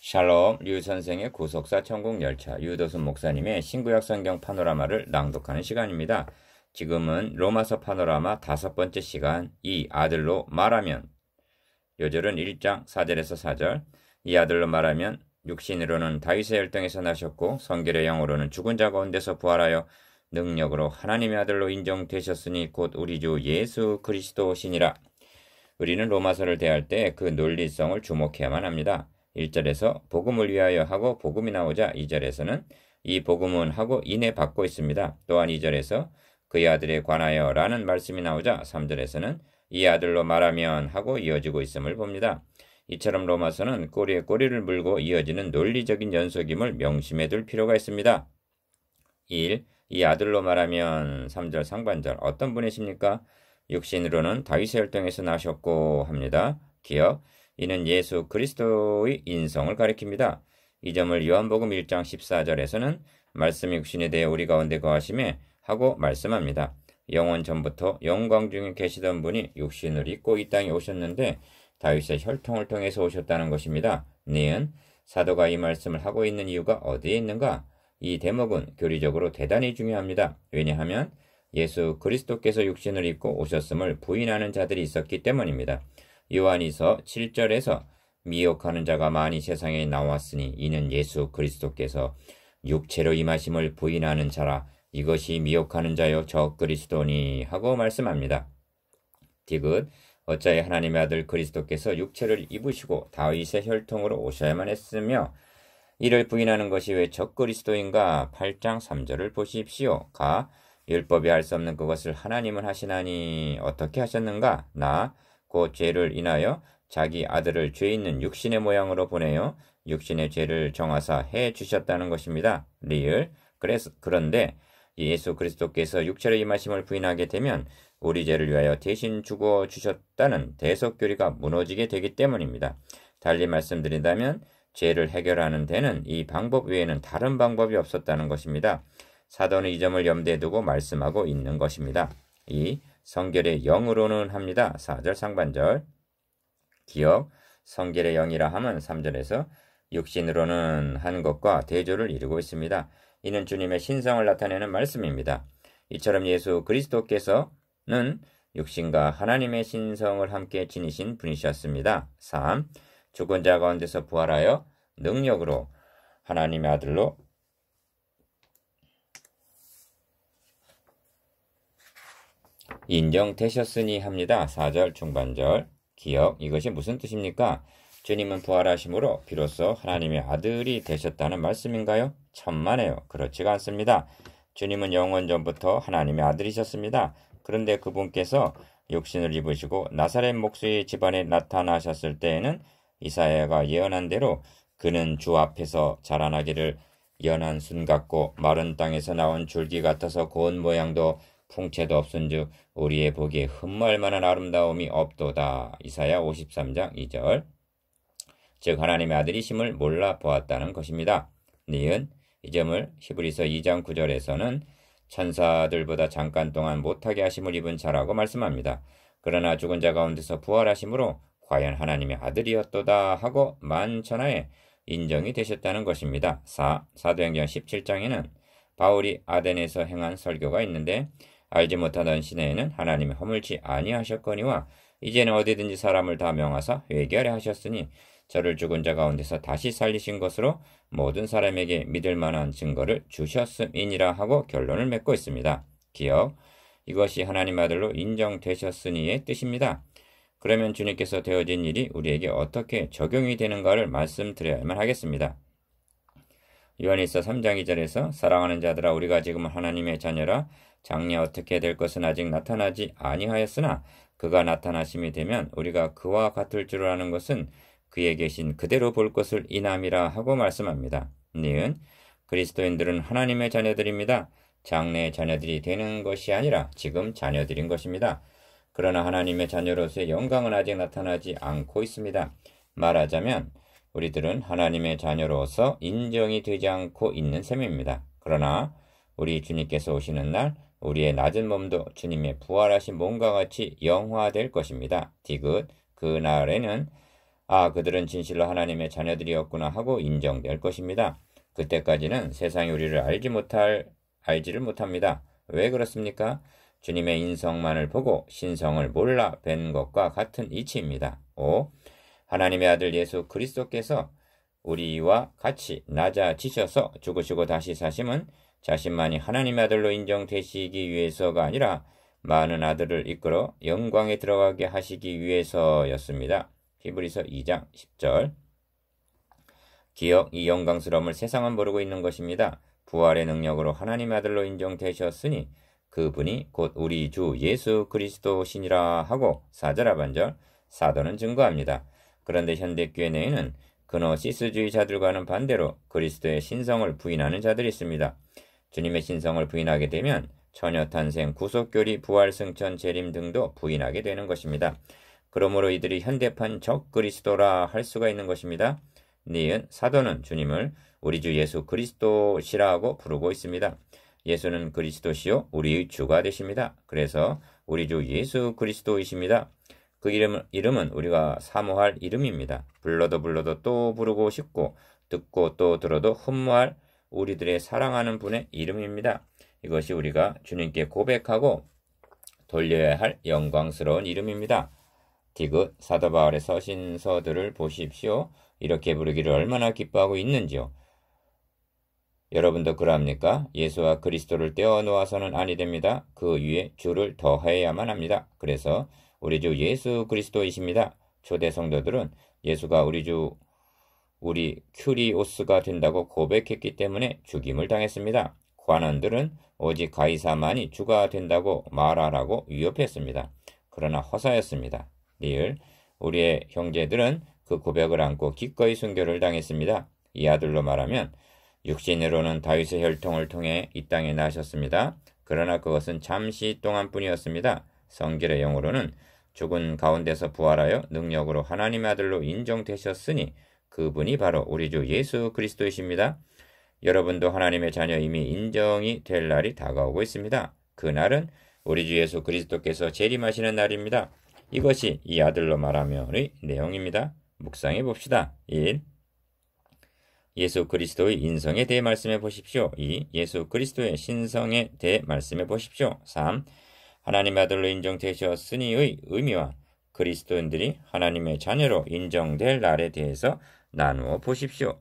샬롬, 류 선생의 구속사 천국열차, 유도순 목사님의 신구약 성경 파노라마를 낭독하는 시간입니다. 지금은 로마서 파노라마 5번째 시간, 이 아들로 말하면. 요절은 1장 4절에서 4절. 이 아들로 말하면 육신으로는 다윗의 혈통에서 나셨고 성결의 영으로는 죽은 자 가운데서 부활하여 능력으로 하나님의 아들로 인정되셨으니 곧 우리 주 예수 그리스도시니라. 우리는 로마서를 대할 때 그 논리성을 주목해야만 합니다. 1절에서 복음을 위하여 하고 복음이 나오자 2절에서는 이 복음은 하고 인해 받고 있습니다. 또한 2절에서 그의 아들에 관하여 라는 말씀이 나오자 3절에서는 이 아들로 말하면 하고 이어지고 있음을 봅니다. 이처럼 로마서는 꼬리에 꼬리를 물고 이어지는 논리적인 연속임을 명심해 둘 필요가 있습니다. 1. 이 아들로 말하면 3절 상반절 어떤 분이십니까? 육신으로는 다윗의 혈통에서 나셨고 합니다. 기억, 이는 예수 그리스도의 인성을 가리킵니다. 이 점을 요한복음 1장 14절에서는 말씀이 육신에 대해 우리 가운데 거하심에 하고 말씀합니다. 영원 전부터 영광 중에 계시던 분이 육신을 입고 이 땅에 오셨는데 다윗의 혈통을 통해서 오셨다는 것입니다. 니은 사도가 이 말씀을 하고 있는 이유가 어디에 있는가? 이 대목은 교리적으로 대단히 중요합니다. 왜냐하면 예수 그리스도께서 육신을 입고 오셨음을 부인하는 자들이 있었기 때문입니다. 요한이서 7절에서 미혹하는 자가 많이 세상에 나왔으니 이는 예수 그리스도께서 육체로 임하심을 부인하는 자라. 이것이 미혹하는 자요 저 그리스도니 하고 말씀합니다. 디귿 어찌하여 하나님의 아들 그리스도께서 육체를 입으시고 다윗의 혈통으로 오셔야만 했으며 이를 부인하는 것이 왜 적 그리스도인가? 8장 3절을 보십시오. 가 율법이 할 수 없는 그것을 하나님은 하시나니 어떻게 하셨는가? 나 곧 죄를 인하여 자기 아들을 죄 있는 육신의 모양으로 보내어 육신의 죄를 정하사 해 주셨다는 것입니다. 리을 그런데 예수 그리스도께서 육체로 임하심을 부인하게 되면 우리 죄를 위하여 대신 죽어 주셨다는 대속교리가 무너지게 되기 때문입니다. 달리 말씀드린다면 죄를 해결하는 데는 이 방법 외에는 다른 방법이 없었다는 것입니다. 사도는 이 점을 염두에 두고 말씀하고 있는 것입니다. 이 성결의 영으로는 합니다. 4절 상반절. 기억, 성결의 영이라 함은 3절에서 육신으로는 한 것과 대조를 이루고 있습니다. 이는 주님의 신성을 나타내는 말씀입니다. 이처럼 예수 그리스도께서는 육신과 하나님의 신성을 함께 지니신 분이셨습니다. 3. 죽은 자 가운데서 부활하여 능력으로 하나님의 아들로 인정되셨으니 합니다. 4절 중반절. 기억, 이것이 무슨 뜻입니까? 주님은 부활하심으로 비로소 하나님의 아들이 되셨다는 말씀인가요? 천만에요. 그렇지가 않습니다. 주님은 영원 전부터 하나님의 아들이셨습니다. 그런데 그분께서 육신을 입으시고 나사렛 목수의 집안에 나타나셨을 때에는 이사야가 예언한 대로 그는 주 앞에서 자라나기를 연한 순 같고 마른 땅에서 나온 줄기 같아서 고운 모양도 풍채도 없은즉 우리의 보기에 흠모할 만한 아름다움이 없도다. 이사야 53장 2절. 즉 하나님의 아들이심을 몰라 보았다는 것입니다. 니은 이 점을 히브리서 2장 9절에서는 천사들보다 잠깐 동안 못하게 하심을 입은 자라고 말씀합니다. 그러나 죽은 자 가운데서 부활하심으로 과연 하나님의 아들이었도다 하고 만천하에 인정이 되셨다는 것입니다. 사도행전 17장에는 바울이 아덴에서 행한 설교가 있는데 알지 못하던 시내에는 하나님이 허물지 아니하셨거니와 이제는 어디든지 사람을 다 명하사 회개하려 하셨으니 저를 죽은 자 가운데서 다시 살리신 것으로 모든 사람에게 믿을 만한 증거를 주셨음이니라 하고 결론을 맺고 있습니다. 기억, 이것이 하나님 아들로 인정되셨으니의 뜻입니다. 그러면 주님께서 되어진 일이 우리에게 어떻게 적용이 되는가를 말씀드려야만 하겠습니다. 요한일서 3장 2절에서 사랑하는 자들아 우리가 지금 하나님의 자녀라 장래 어떻게 될 것은 아직 나타나지 아니하였으나 그가 나타나심이 되면 우리가 그와 같을 줄 아는 것은 그에 계신 그대로 볼 것을 인함이라 하고 말씀합니다. 니은 그리스도인들은 하나님의 자녀들입니다. 장래의 자녀들이 되는 것이 아니라 지금 자녀들인 것입니다. 그러나 하나님의 자녀로서의 영광은 아직 나타나지 않고 있습니다. 말하자면 우리들은 하나님의 자녀로서 인정이 되지 않고 있는 셈입니다. 그러나 우리 주님께서 오시는 날 우리의 낮은 몸도 주님의 부활하신 몸과 같이 영화될 것입니다. 디귿, 그 날에는 아, 그들은 진실로 하나님의 자녀들이었구나 하고 인정될 것입니다. 그때까지는 세상이 우리를 알지를 못합니다. 왜 그렇습니까? 주님의 인성만을 보고 신성을 몰라 뵌 것과 같은 이치입니다. 5. 하나님의 아들 예수 그리스도께서 우리와 같이 낮아지셔서 죽으시고 다시 사심은 자신만이 하나님의 아들로 인정되시기 위해서가 아니라 많은 아들을 이끌어 영광에 들어가게 하시기 위해서였습니다. 히브리서 2장 10절. 기억, 이 영광스러움을 세상은 모르고 있는 것입니다. 부활의 능력으로 하나님의 아들로 인정되셨으니 그분이 곧 우리 주 예수 그리스도시니라 하고 4절 하반절 사도는 증거합니다. 그런데 현대 교회 내에는 그노시스주의자들과는 반대로 그리스도의 신성을 부인하는 자들이 있습니다. 주님의 신성을 부인하게 되면 처녀탄생, 구속교리, 부활승천, 재림 등도 부인하게 되는 것입니다. 그러므로 이들이 현대판 적그리스도라 할 수가 있는 것입니다. 니은 사도는 주님을 우리 주 예수 그리스도시라고 부르고 있습니다. 예수는 그리스도시요 우리의 주가 되십니다. 그래서 우리 주 예수 그리스도이십니다. 그 이름은 우리가 사모할 이름입니다. 불러도 또 부르고 싶고 듣고 또 들어도 흠모할 우리들의 사랑하는 분의 이름입니다. 이것이 우리가 주님께 고백하고 돌려야 할 영광스러운 이름입니다. 디귿 사도 바울의 서신서들을 보십시오. 이렇게 부르기를 얼마나 기뻐하고 있는지요. 여러분도 그러합니까? 예수와 그리스도를 떼어놓아서는 아니 됩니다. 그 위에 주를 더해야만 합니다. 그래서 우리 주 예수 그리스도이십니다. 초대 성도들은 예수가 우리 큐리오스가 된다고 고백했기 때문에 죽임을 당했습니다. 관원들은 오직 가이사만이 주가 된다고 말하라고 위협했습니다. 그러나 허사였습니다. 리을 우리의 형제들은 그 고백을 안고 기꺼이 순교를 당했습니다. 이 아들로 말하면 육신으로는 다윗의 혈통을 통해 이 땅에 나셨습니다. 그러나 그것은 잠시 동안뿐이었습니다. 성결의 영으로는 죽은 가운데서 부활하여 능력으로 하나님의 아들로 인정되셨으니 그분이 바로 우리 주 예수 그리스도이십니다. 여러분도 하나님의 자녀임이 인정이 될 날이 다가오고 있습니다. 그 날은 우리 주 예수 그리스도께서 재림하시는 날입니다. 이것이 이 아들로 말하면의 내용입니다. 묵상해 봅시다. 1. 예수 그리스도의 인성에 대해 말씀해 보십시오. 2. 예수 그리스도의 신성에 대해 말씀해 보십시오. 3. 하나님의 아들로 인정되셨으니의 의미와 그리스도인들이 하나님의 자녀로 인정될 날에 대해서 나누어 보십시오.